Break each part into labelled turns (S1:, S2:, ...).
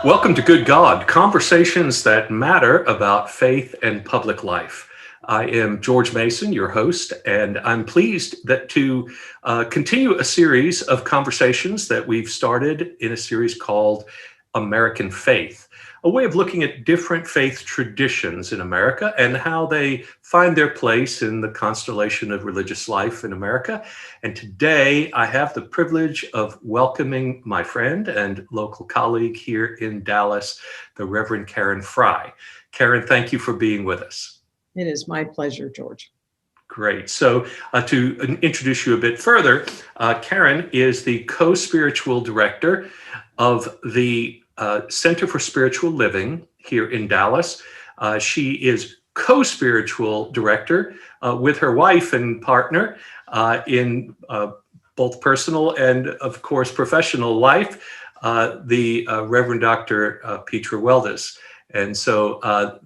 S1: Welcome to Good God, conversations that matter about faith and public life. I am George Mason, your host, and I'm pleased to continue a series of conversations that we've started in a series called American Faith, a way of looking at different faith traditions in America and how they find their place in the constellation of religious life in America. And today I have the privilege of welcoming my friend and local colleague here in Dallas, the Reverend Karen Fry. Karen, thank you for being with us.
S2: It is my pleasure, George.
S1: Great. So to introduce you a bit further, Karen is the co-spiritual director of the Center for Spiritual Living here in Dallas. She is co-spiritual director with her wife and partner in both personal and, of course, professional life, the Reverend Dr. Petra Weldes. And so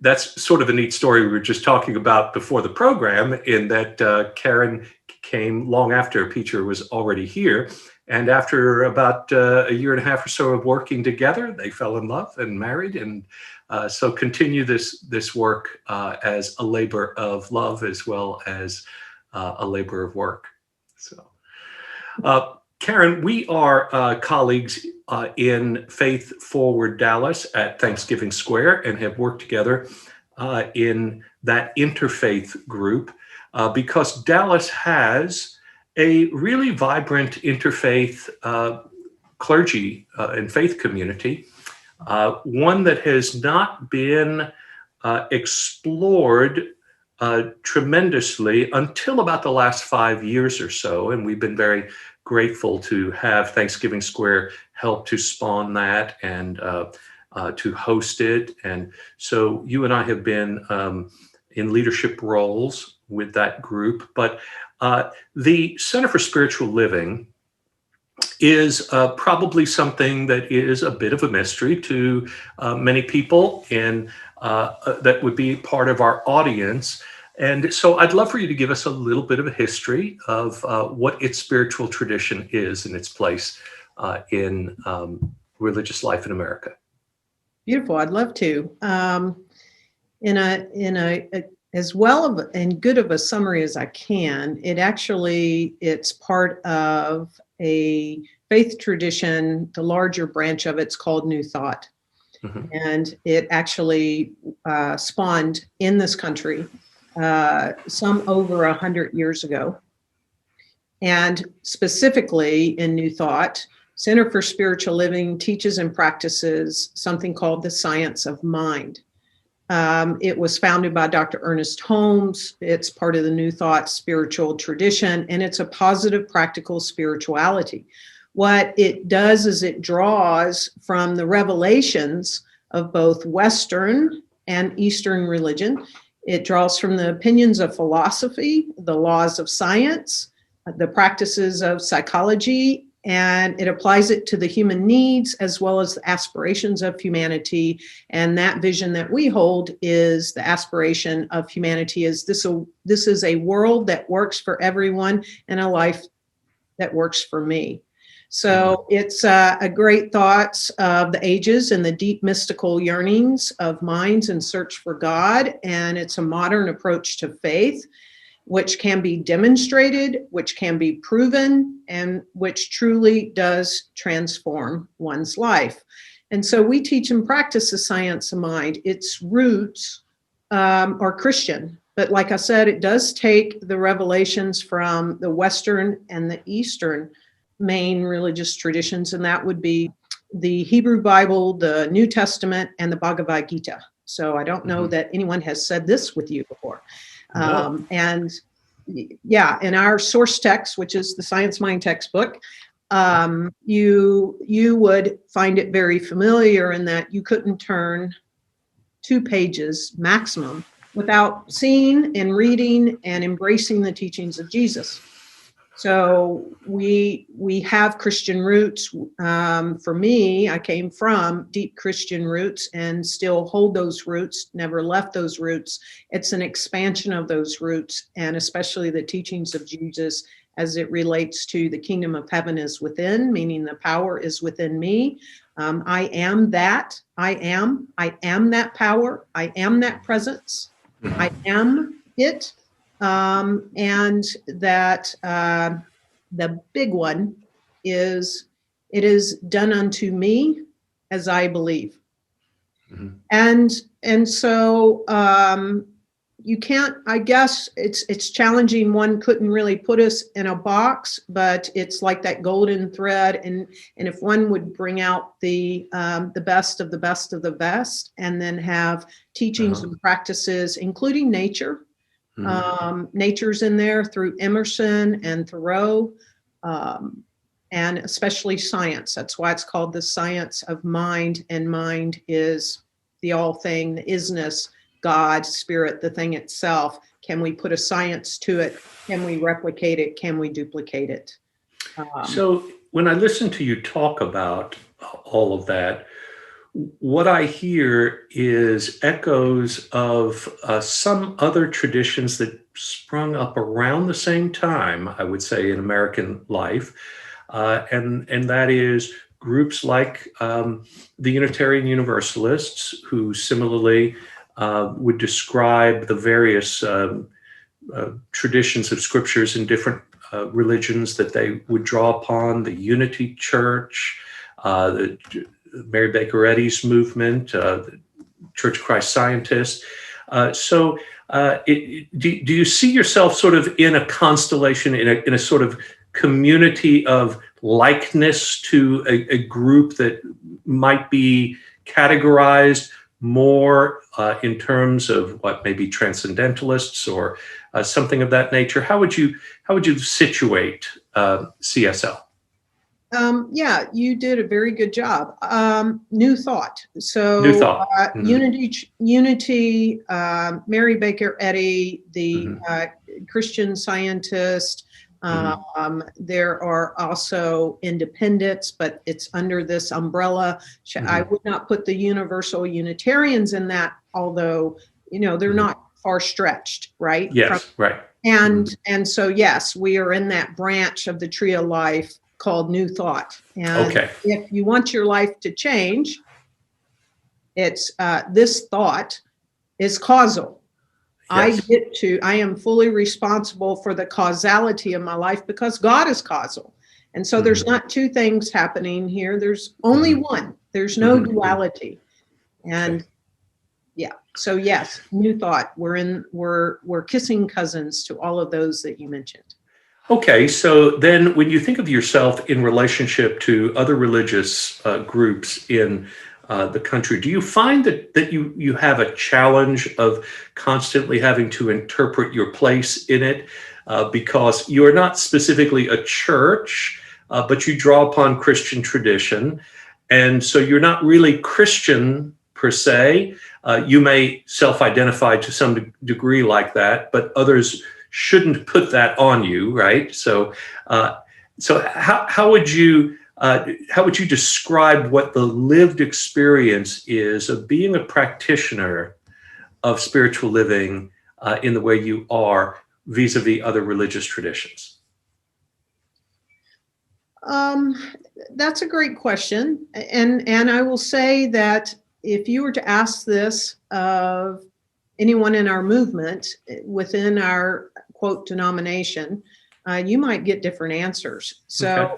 S1: that's sort of a neat story we were just talking about before the program, in that Karen came long after Petra was already here. And after about a year and a half or so of working together, they fell in love and married. And so continue this work as a labor of love as well as a labor of work. So, Karen, we are colleagues in Faith Forward Dallas at Thanksgiving Square and have worked together in that interfaith group because Dallas has a really vibrant interfaith clergy and faith community, one that has not been explored tremendously until about the last 5 years or so. And we've been very grateful to have Thanksgiving Square help to spawn that and to host it. And so you and I have been in leadership roles with that group. But the Center for Spiritual Living is probably something that is a bit of a mystery to many people, and that would be part of our audience. And so I'd love for you to give us a little bit of a history of what its spiritual tradition is and its place in religious life in America.
S2: Beautiful. I'd love to. In a as well and good of a summary as I can, it's part of a faith tradition. The larger branch of it's called New Thought. Mm-hmm. And it actually spawned in this country some over 100 years ago. And specifically in New Thought, Center for Spiritual Living teaches and practices something called the science of mind. It was founded by Dr. Ernest Holmes. It's part of the New Thought spiritual tradition, and it's a positive, practical spirituality. What it does is it draws from the revelations of both Western and Eastern religion. It draws from the opinions of philosophy, the laws of science, the practices of psychology, and it applies it to the human needs as well as the aspirations of humanity. And that vision that we hold is the aspiration of humanity is this is a world that works for everyone and a life that works for me. So it's a great thoughts of the ages and the deep mystical yearnings of minds in search for God. And it's a modern approach to faith, which can be demonstrated, which can be proven, and which truly does transform one's life. And so we teach and practice the science of mind. Its roots are Christian, but like I said, it does take the revelations from the Western and the Eastern main religious traditions, and that would be the Hebrew Bible, the New Testament, and the Bhagavad Gita. So I don't know that anyone has said this with you before. And yeah, in our source text, which is the Science Mind textbook, you would find it very familiar in that you couldn't turn 2 pages maximum without seeing and reading and embracing the teachings of Jesus. So we have Christian roots. For me, I came from deep Christian roots and still hold those roots, never left those roots. It's an expansion of those roots, and especially the teachings of Jesus as it relates to the kingdom of heaven is within, meaning the power is within me. I am that. I am that power. I am that presence. I am it. And that the big one is, it is done unto me as I believe.
S1: Mhm.
S2: And so you can't, I guess it's challenging. One couldn't really put us in a box, but it's like that golden thread. And if one would bring out the best of the best of the best, and then have teachings
S1: Uh-huh.
S2: and practices, including nature.
S1: Mhm.
S2: Nature's in there through Emerson and Thoreau, and especially science. That's why it's called the science of mind, and mind is the all thing, the isness, God, spirit, the thing itself. Can we put a science to it? Can we replicate it? Can we duplicate it?
S1: So when I listen to you talk about all of that, what I hear is echoes of some other traditions that sprung up around the same time, I would say, in American life, and that is groups like the Unitarian Universalists, who similarly would describe the various traditions of scriptures in different religions that they would draw upon, the Unity Church, the Mary Baker Eddy's movement, the Church of Christ Scientists. Do you see yourself sort of in a constellation, in a sort of community of likeness to a group that might be categorized more in terms of what maybe transcendentalists or something of that nature? How would you situate CSL?
S2: Yeah, you did a very good job. New thought.
S1: New
S2: So
S1: thought. Mhm.
S2: Unity, Mary Baker Eddy, the
S1: Mhm.
S2: Christian Scientist.
S1: Mhm.
S2: There are also independents, but it's under this umbrella. I
S1: Mhm.
S2: would not put the Universal Unitarians in that, although they're
S1: Mhm.
S2: not far stretched, right?
S1: Yes, right. Mhm.
S2: And so yes, we are in that branch of the tree of life called New Thought. And
S1: Okay.
S2: if you want your life to change, it's this thought is causal.
S1: Yes.
S2: I am fully responsible for the causality of my life because God is causal. And so there's
S1: Mhm.
S2: not two things happening here. There's only
S1: Mhm.
S2: one. There's no
S1: Mhm. Mhm.
S2: duality.
S1: Okay.
S2: And yeah. So yes, New Thought. We're kissing cousins to all of those that you mentioned.
S1: Okay, so then when you think of yourself in relationship to other religious groups in the country, do you find that you have a challenge of constantly having to interpret your place in it because you are not specifically a church, but you draw upon Christian tradition, and so you're not really Christian per se. You may self-identify to some degree like that, but others shouldn't put that on you, right? So how would you describe what the lived experience is of being a practitioner of spiritual living in the way you are vis-a-vis other religious traditions?
S2: Um, that's a great question, and I will say that if you were to ask this of anyone in our movement within our quote denomination, you might get different answers.
S1: Okay.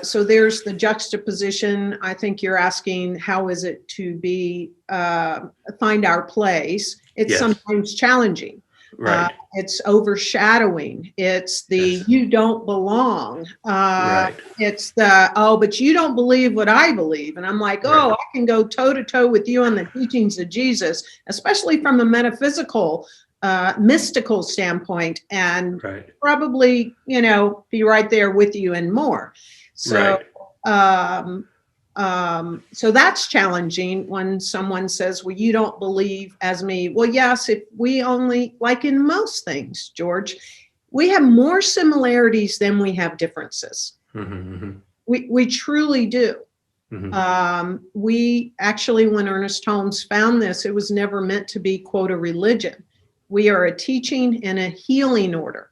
S2: So there's the juxtaposition. I think you're asking how is it to be find our place. It's
S1: Yes.
S2: sometimes challenging.
S1: Right.
S2: It's overshadowing. It's the
S1: Yes.
S2: you don't belong.
S1: Right.
S2: It's the but you don't believe what I believe. And I'm like,
S1: Right.
S2: I can go toe to toe with you on the teachings of Jesus, especially from a metaphysical, mystical standpoint, and
S1: Right.
S2: probably be right there with you and more. So
S1: Right.
S2: um, so that's challenging when someone says, well, you don't believe as me. Well, yes, if we only, like in most things, George, we have more similarities than we have differences.
S1: Mm-hmm.
S2: We truly do.
S1: Mm-hmm.
S2: We actually, when Ernest Holmes found this, it was never meant to be, quote, a religion. We are a teaching and a healing order,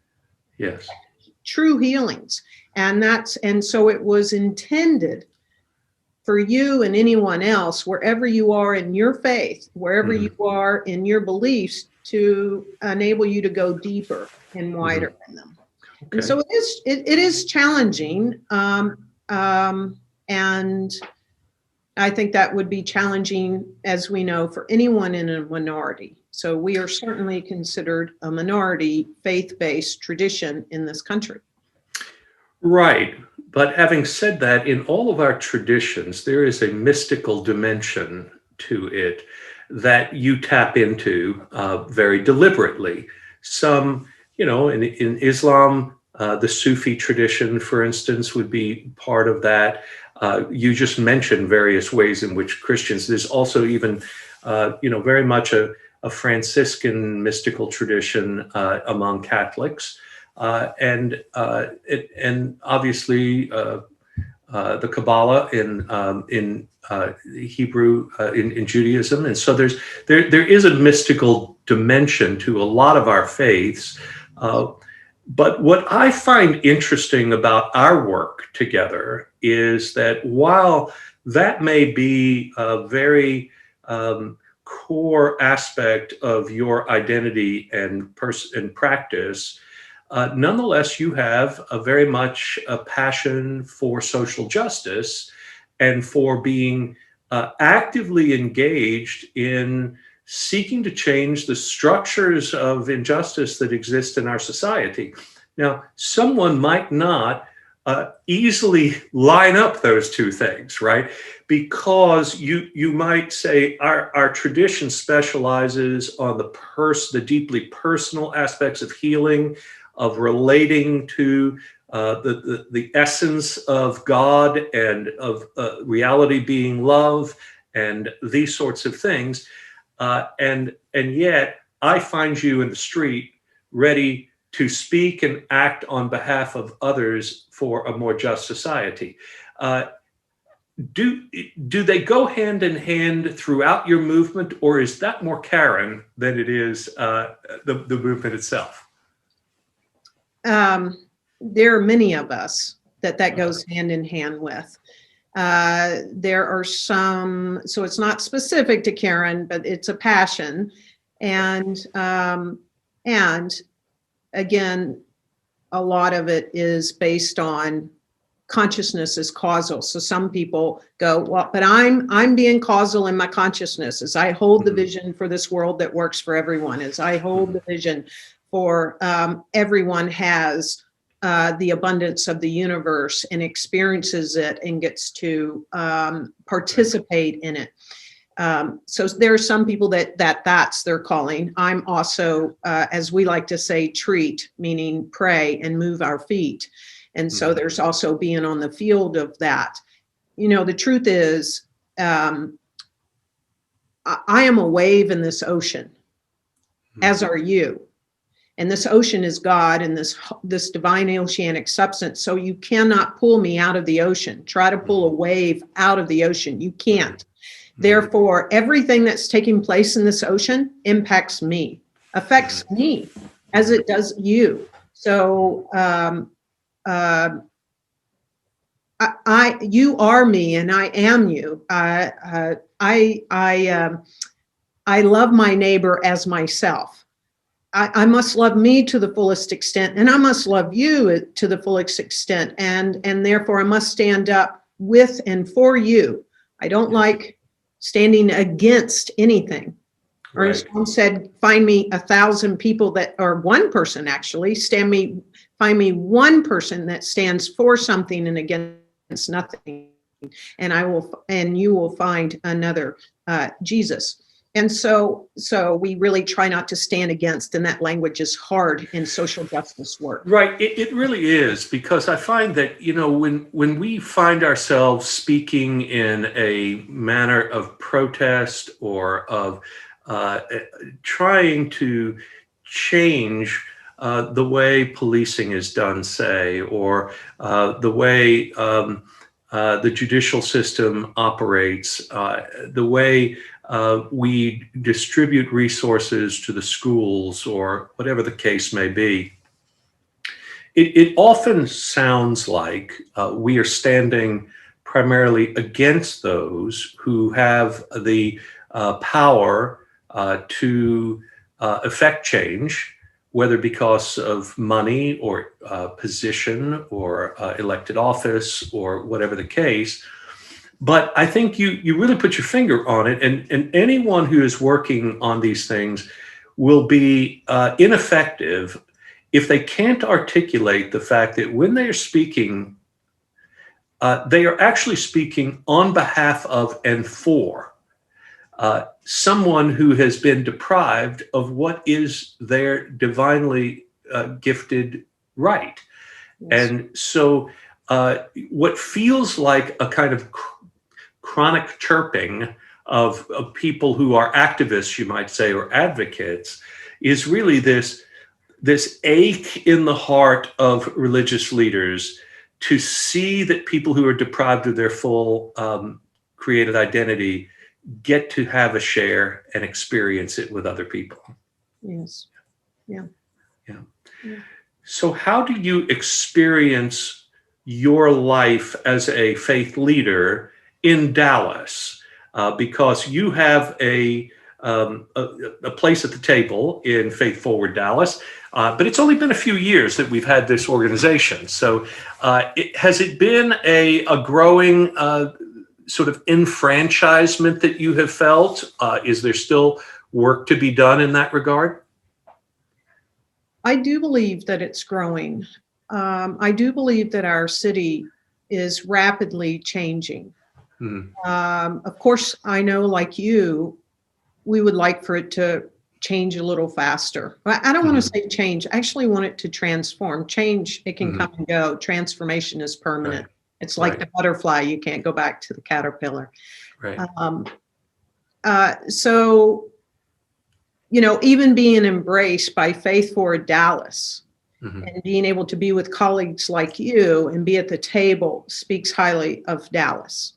S1: Yes.
S2: true healings. And so it was intended for you and anyone else, wherever you are in your faith, wherever
S1: Mhm.
S2: you are in your beliefs, to enable you to go deeper and wider in them. And
S1: Okay.
S2: so it is challenging, and I think that would be challenging, as we know, for anyone in a minority. So we are certainly considered a minority faith-based tradition in this country.
S1: Right. But having said that, in all of our traditions, there is a mystical dimension to it that you tap into very deliberately. Some, in Islam, the Sufi tradition, for instance, would be part of that. You just mentioned various ways in which Christians, there's also even, very much a Franciscan mystical tradition among Catholics. And obviously the Kabbalah in Hebrew in Judaism, and so there is a mystical dimension to a lot of our faiths. But what I find interesting about our work together is that while that may be a very core aspect of your identity and practice, nonetheless, you have a very much a passion for social justice and for being actively engaged in seeking to change the structures of injustice that exist in our society. Now, someone might not easily line up those two things, right? Because you might say our tradition specializes on the deeply personal aspects of healing, of relating to the essence of God and of reality being love and these sorts of things. And yet I find you in the street ready to speak and act on behalf of others for a more just society. Do they go hand in hand throughout your movement, or is that more Karen than it is the movement itself?
S2: There are many of us that goes hand in hand with. There are some, so it's not specific to Karen, but it's a passion. And again, a lot of it is based on consciousness is causal. So some people go, well, but I'm being causal in my consciousness as I hold the vision for this world that works for everyone, as I hold the vision for everyone has the abundance of the universe and experiences it and gets to participate in it. So there are some people that's their calling. I'm also, as we like to say, treat, meaning pray and move our feet. And so there's also being on the field of that. The truth is, I am a wave in this ocean, as are you. And this ocean is God and this divine oceanic substance. So you cannot pull me out of the ocean. Try to pull a wave out of the ocean. You can't. Therefore, everything that's taking place in this ocean impacts me, affects me as it does you. So you are me and I am you. I love my neighbor as myself. I must love me to the fullest extent, and I must love you to the fullest extent, and therefore I must stand up with and for you. I don't like standing against anything. Or as Tom said, find me 1,000 people that are one person actually. Find me one person that stands for something and against nothing, and you will find another Jesus. And so we really try not to stand against, and that language is hard in social justice work.
S1: Right, it really is, because I find that, when we find ourselves speaking in a manner of protest or of trying to change the way policing is done, say, or the way the judicial system operates, the way we distribute resources to the schools, or whatever the case may be, it often sounds like we are standing primarily against those who have the power to affect change, whether because of money or position or elected office or whatever the case. But I think you really put your finger on it, and anyone who is working on these things will be ineffective if they can't articulate the fact that when they are speaking, they are actually speaking on behalf of and for someone who has been deprived of what is their divinely gifted right.
S2: Yes.
S1: And so what feels like a kind of chronic chirping of people who are activists, you might say, or advocates, is really this ache in the heart of religious leaders to see that people who are deprived of their full created identity get to have a share and experience it with other people.
S2: Yes. Yeah.
S1: Yeah.
S2: Yeah.
S1: So how do you experience your life as a faith leader in Dallas? Because you have a place at the table in Faith Forward Dallas, but it's only been a few years that we've had this organization. So has it been a growing sort of enfranchisement that you have felt? Is there still work to be done in that regard?
S2: I do believe that it's growing. I do believe that our city is rapidly changing. Of course, I know, like you, we would like for it to change a little faster. I don't want to say change. I actually want it to transform. Change, it can come and go. Transformation is permanent.
S1: Right.
S2: It's like
S1: Right.
S2: the butterfly. You can't go back to the caterpillar.
S1: Right.
S2: So, even being embraced by Faith Forward Dallas and being able to be with colleagues like you and be at the table speaks highly of Dallas.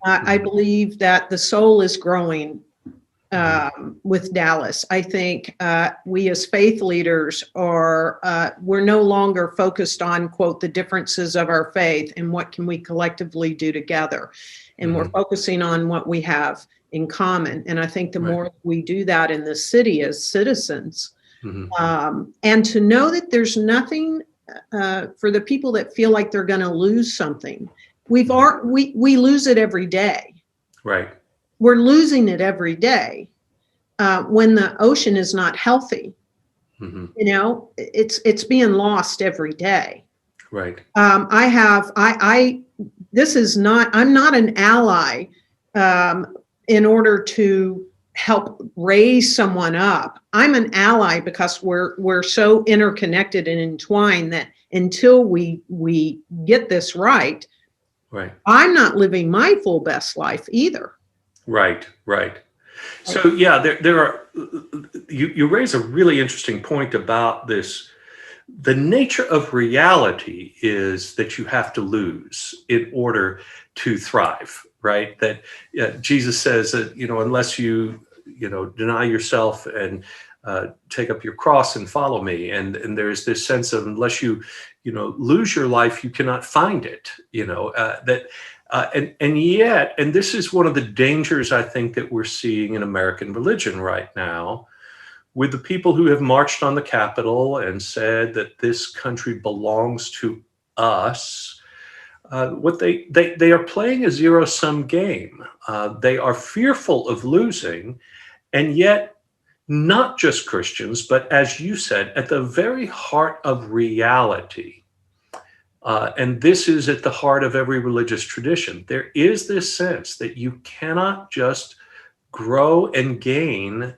S2: I believe that the soul is growing with Dallas. I think we as faith leaders we're no longer focused on, quote, the differences of our faith and what can we collectively do together. And we're focusing on what we have in common. And I think the more we do that in the city as citizens, and to know that there's nothing for the people that feel like they're going to lose something. We lose it every day.
S1: Right.
S2: We're losing it every day when the ocean is not healthy. It's being lost every day.
S1: Right.
S2: I'm not an ally in order to help raise someone up. I'm an ally because we're so interconnected and entwined that until we get this right, I'm not living my full best life either.
S1: Right. So yeah, there are. You raise a really interesting point about this. The nature of reality is that you have to lose in order to thrive. Right. That Jesus says that unless you deny yourself and take up your cross and follow me, and there's this sense of unless you lose your life, you cannot find it. And yet, and this is one of the dangers I think that we're seeing in American religion right now, with the people who have marched on the Capitol and said that this country belongs to us. What they are playing a zero-sum game. They are fearful of losing, and yet not just Christians, but as you said, at the very heart of reality. And this is at the heart of every religious tradition. There is this sense that you cannot just grow and gain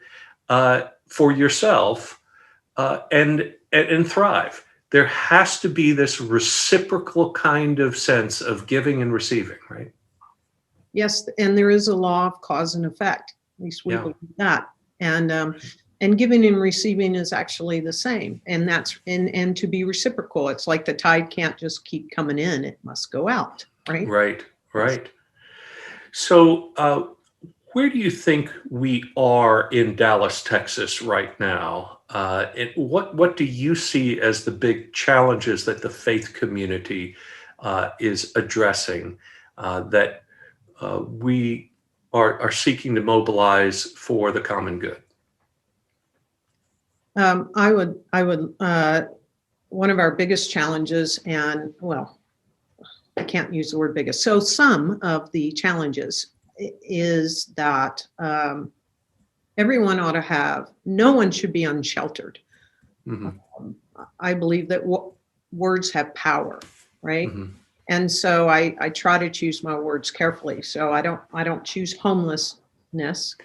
S1: for yourself and thrive. There has to be this reciprocal kind of sense of giving and receiving, right?
S2: Yes, and there is a law of cause and effect. At least we believe that. And giving and receiving is actually the same. And that's and to be reciprocal. It's like the tide can't just keep coming in, it must go out, right?
S1: Right. So where do you think we are in Dallas, Texas right now? And what do you see as the big challenges that the faith community is addressing? that we are seeking to mobilize for the common good?
S2: I would, one of our biggest challenges, and well, I can't use the word biggest. So some of the challenges is that everyone ought to have, no one should be unsheltered.
S1: Mm-hmm.
S2: I believe that words have power, right?
S1: Mm-hmm.
S2: And so I try to choose my words carefully. So I don't choose homelessness.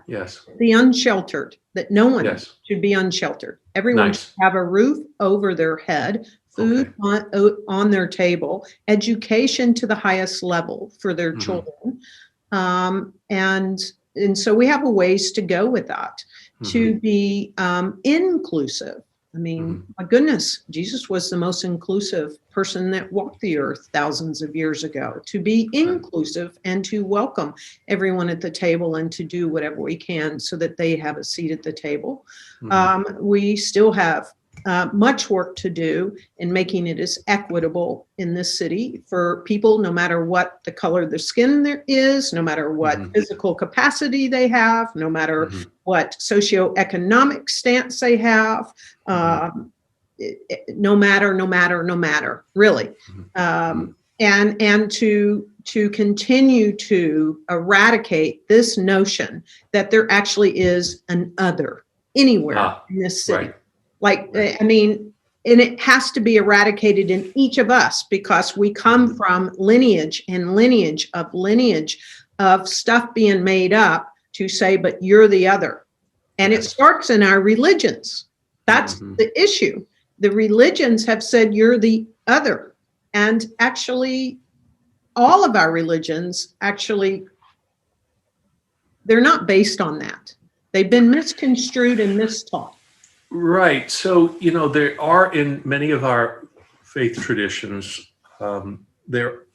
S1: Yes.
S2: The unsheltered, that no one
S1: Yes.
S2: should be unsheltered. Everyone
S1: Nice.
S2: should have a roof over their head, food on their table, education to the highest level for their children. And so we have a ways to go with that, to be inclusive. I mean, my goodness, Jesus was the most inclusive person that walked the earth thousands of years ago. To be inclusive and to welcome everyone at the table and to do whatever we can so that they have a seat at the table. We still have much work to do in making it as equitable in this city for people, no matter what the color of their skin there is, no matter what physical capacity they have, no matter what socioeconomic stance they have, no matter, really. And to continue to eradicate this notion that there actually is an other anywhere in this city. I mean, and it has to be eradicated in each of us because we come from lineage of stuff being made up to say, but you're the other. And it starts in our religions. That's the issue. The religions have said you're the other. And actually, all of our religions, actually, they're not based on that. They've been misconstrued and mistaught.
S1: Right. So, there are in many of our faith traditions, there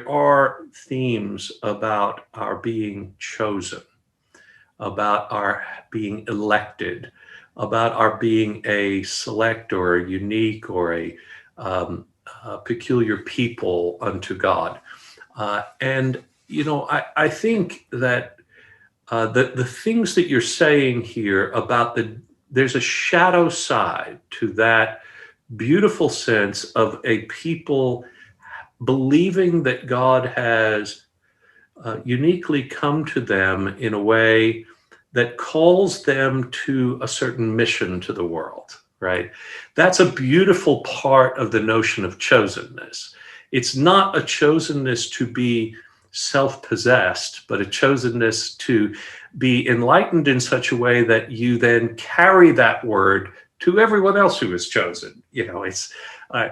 S1: are themes about our being chosen, about our being elected, about our being a select or a unique or a peculiar people unto God. And I think that the things that you're saying here about there's a shadow side to that beautiful sense of a people believing that God has uniquely come to them in a way that calls them to a certain mission to the world, right? That's a beautiful part of the notion of chosenness. It's not a chosenness to be self-possessed, but a chosenness to be enlightened in such a way that you then carry that word to everyone else who is chosen. It's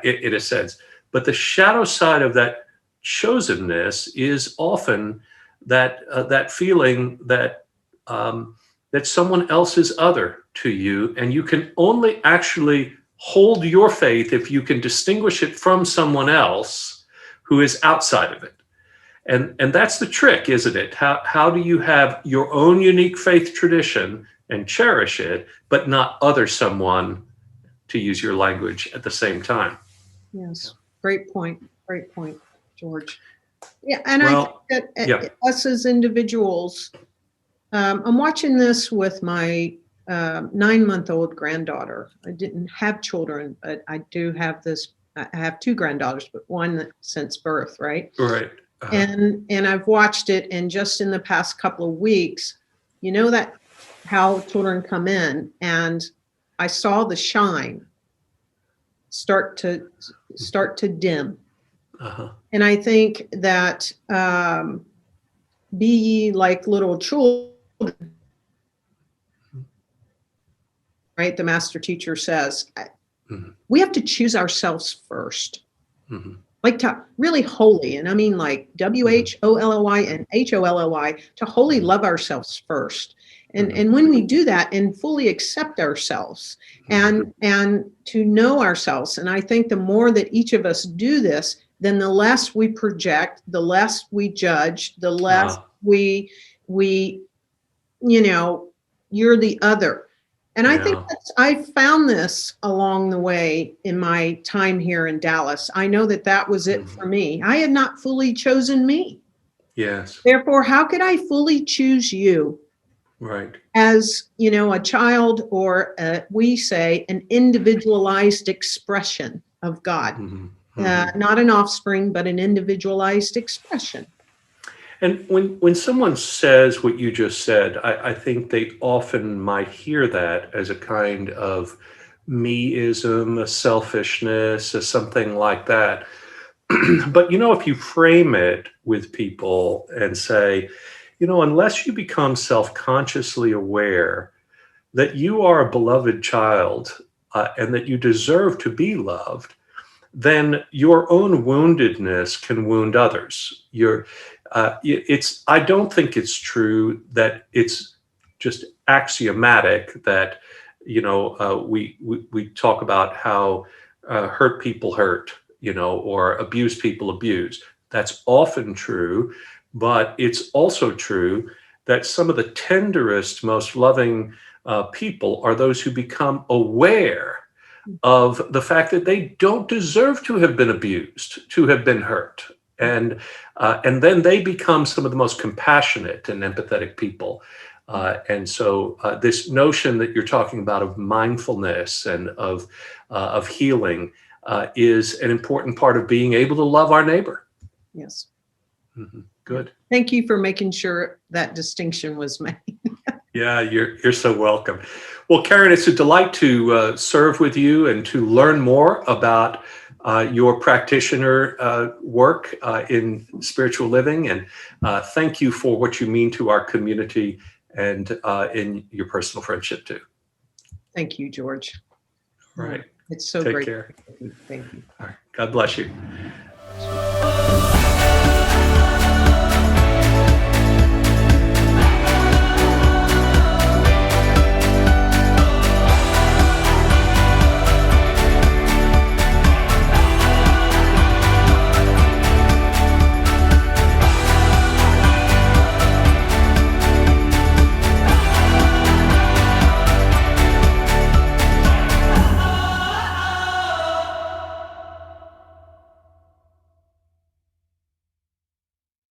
S1: in a sense. But the shadow side of that chosenness is often that feeling that that someone else is other to you, and you can only actually hold your faith if you can distinguish it from someone else who is outside of it. And that's the trick, isn't it? How do you have your own unique faith tradition and cherish it, but not other someone, to use your language, at the same time?
S2: Yes, great point, George. Yeah, and I think that us as individuals, I'm watching this with my 9-month-old granddaughter. I didn't have children, but I do have this. I have 2 granddaughters, but one since birth, right?
S1: Right.
S2: And I've watched it, and just in the past couple of weeks, that how children come in, and I saw the shine start to dim. And I think that be ye like little children, right? The master teacher says, we have to choose ourselves first. Like to really holy, and I mean like WHOLLY and HOLLY, to wholly love ourselves first. And when we do that and fully accept ourselves and to know ourselves, and I think the more that each of us do this, then the less we project, the less we judge, the less we you're the other. And I think
S1: Yeah.
S2: I found this along the way in my time here in Dallas. I know that that was it
S1: Mhm.
S2: for me. I had not fully chosen me.
S1: Yes.
S2: Therefore, how could I fully choose you
S1: Right.
S2: as, a child, or we say an individualized expression of God?
S1: Hmm. Hmm.
S2: Not an offspring, but an individualized expression.
S1: And when someone says what you just said, I think they often might hear that as a kind of me-ism, a selfishness, or something like that. But if you frame it with people and say, unless you become self-consciously aware that you are a beloved child, and that you deserve to be loved, then your own woundedness can wound others. I don't think it's true that it's just axiomatic that, we talk about how hurt people hurt, or abused people abuse. That's often true, but it's also true that some of the tenderest, most loving people are those who become aware of the fact that they don't deserve to have been abused, to have been hurt, and then they become some of the most compassionate and empathetic people. And so this notion that you're talking about of mindfulness and of healing is an important part of being able to love our neighbor.
S2: Yes. Yeah.
S1: Good.
S2: Thank you for making sure that distinction was made.
S1: Yeah, you're so welcome. Well, Karen, it's a delight to serve with you and to learn more about your practitioner work in spiritual living. And thank you for what you mean to our community and in your personal friendship too.
S2: Thank you, George.
S1: All right.
S2: It's so
S1: Take
S2: great.
S1: care.
S2: Thank you.
S1: All right. God bless you.